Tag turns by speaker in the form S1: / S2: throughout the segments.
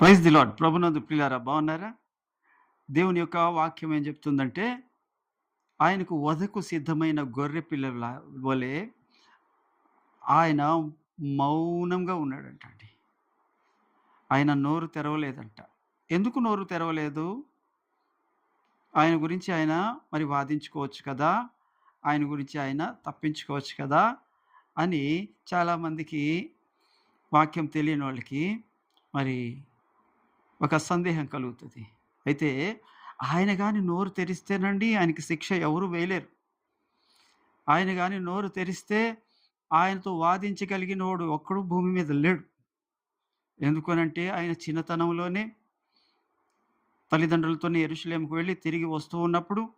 S1: Praise the lord. ప్రభునందు ప్రియులారా బాగున్నారా? దేవుని యొక్క వాక్యం ఏం చెప్తుందంటే, ఆయనకు వధకు సిద్ధమైన గొర్రె పిల్లల వలె ఆయన మౌనంగా ఉన్నాడంటండి. ఆయన నోరు తెరవలేదంట. ఎందుకు నోరు తెరవలేదు? ఆయన గురించి ఆయన మరి వాదించుకోవచ్చు కదా! ఆయన గురించి ఆయన తప్పించుకోవచ్చు కదా! అని చాలామందికి వాక్యం తెలియనోళ్ళకి మరి ఒక సందేహం కలుగుతది. అయితే ఆయన గాని నోరు తెరిస్తేనండి ఆయనకి శిక్ష ఎవరు వేయలేరు. ఆయన గాని నోరు తెరిస్తే ఆయనతో వాదించగలిగినోడు ఒక్కడు భూమి మీద లేడు. ఎందుకనంటే ఆయన చిన్నతనంలోనే తల్లిదండ్రులతోని యెరూషలేముకు వెళ్లి తిరిగి వస్తూ ఉన్నప్పుడు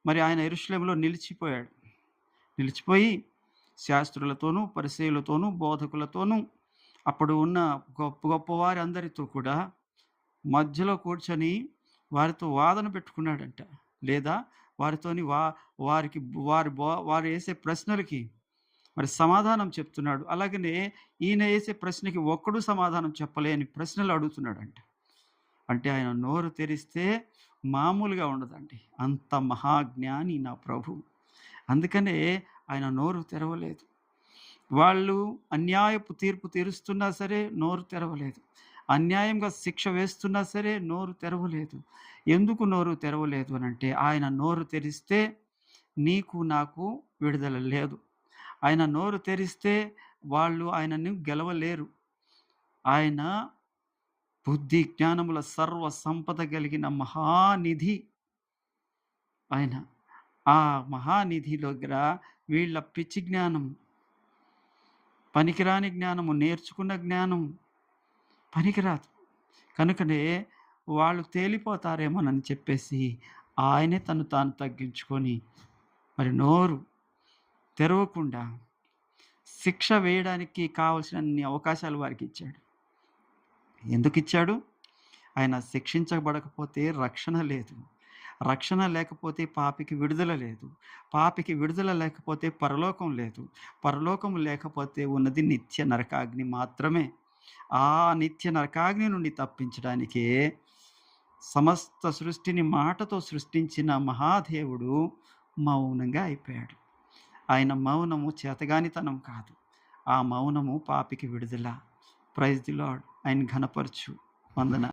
S1: మరి ఆయన యెరూషలేములో నిలిచిపోయాడు. నిలిచిపోయి శాస్త్రులతోనూ, పరిసయ్యులతోనూ, బోధకులతోనూ అప్పుడు ఉన్న గొప్ప గొప్పవారందరితో కూడా మధ్యలో కూర్చొని వారితో వాదన పెట్టుకున్నాడంట. లేదా వారితోని వారికి వారు యేసే ప్రశ్నలకి మరి సమాధానం చెప్తున్నాడు. అలాగనే ఈయన యేసే ప్రశ్నకి ఒక్కడు సమాధానం చెప్పలేని ప్రశ్నలు అడుగుతున్నాడంట. అంటే ఆయన నోరు తెరిస్తే మామూలుగా ఉండదండి. అంత మహాజ్ఞాని నా ప్రభువు. అందుకనే ఆయన నోరు తెరవలేదు. వాళ్ళు అన్యాయపు తీర్పు తీరుస్తున్నా సరే నోరు తెరవలేదు. అన్యాయంగా శిక్ష వేస్తున్నా సరే నోరు తెరవలేదు. ఎందుకు నోరు తెరవలేదు అనంటే ఆయన నోరు తెరిస్తే నీకు నాకు విడుదల లేదు. ఆయన నోరు తెరిస్తే వాళ్ళు ఆయనను గెలవలేరు. ఆయన బుద్ధి జ్ఞానముల సర్వ సంపద కలిగిన మహానిధి ఆయన. ఆ మహానిధి దగ్గర వీళ్ళ పిచ్చి జ్ఞానం, పనికిరాని జ్ఞానము, నేర్చుకున్న జ్ఞానం పనికిరాదు. కనుకనే వాళ్ళు తేలిపోతారేమోనని చెప్పేసి ఆయనే తను తాను తగ్గించుకొని మరి నోరు తెరవకుండా శిక్ష వేయడానికి కావలసినన్ని అవకాశాలు వారికిచ్చాడు. ఎందుకిచ్చాడు? ఆయన శిక్షించబడకపోతే రక్షణ లేదు. రక్షణ లేకపోతే పాపికి విడుదల లేదు. పాపికి విడుదల లేకపోతే పరలోకం లేదు. పరలోకం లేకపోతే ఉన్నది నిత్య నరకాగ్ని మాత్రమే. ఆ నిత్య నరకాగ్ని నుండి తప్పించడానికే సమస్త సృష్టిని మాటతో సృష్టించిన మహాదేవుడు మౌనంగా అయిపోయాడు. ఆయన మౌనము చేతగానితనం కాదు. ఆ మౌనము పాపికి విడుదల. Praise the Lord. ఆయన ఘనపరచు. వందనాలు.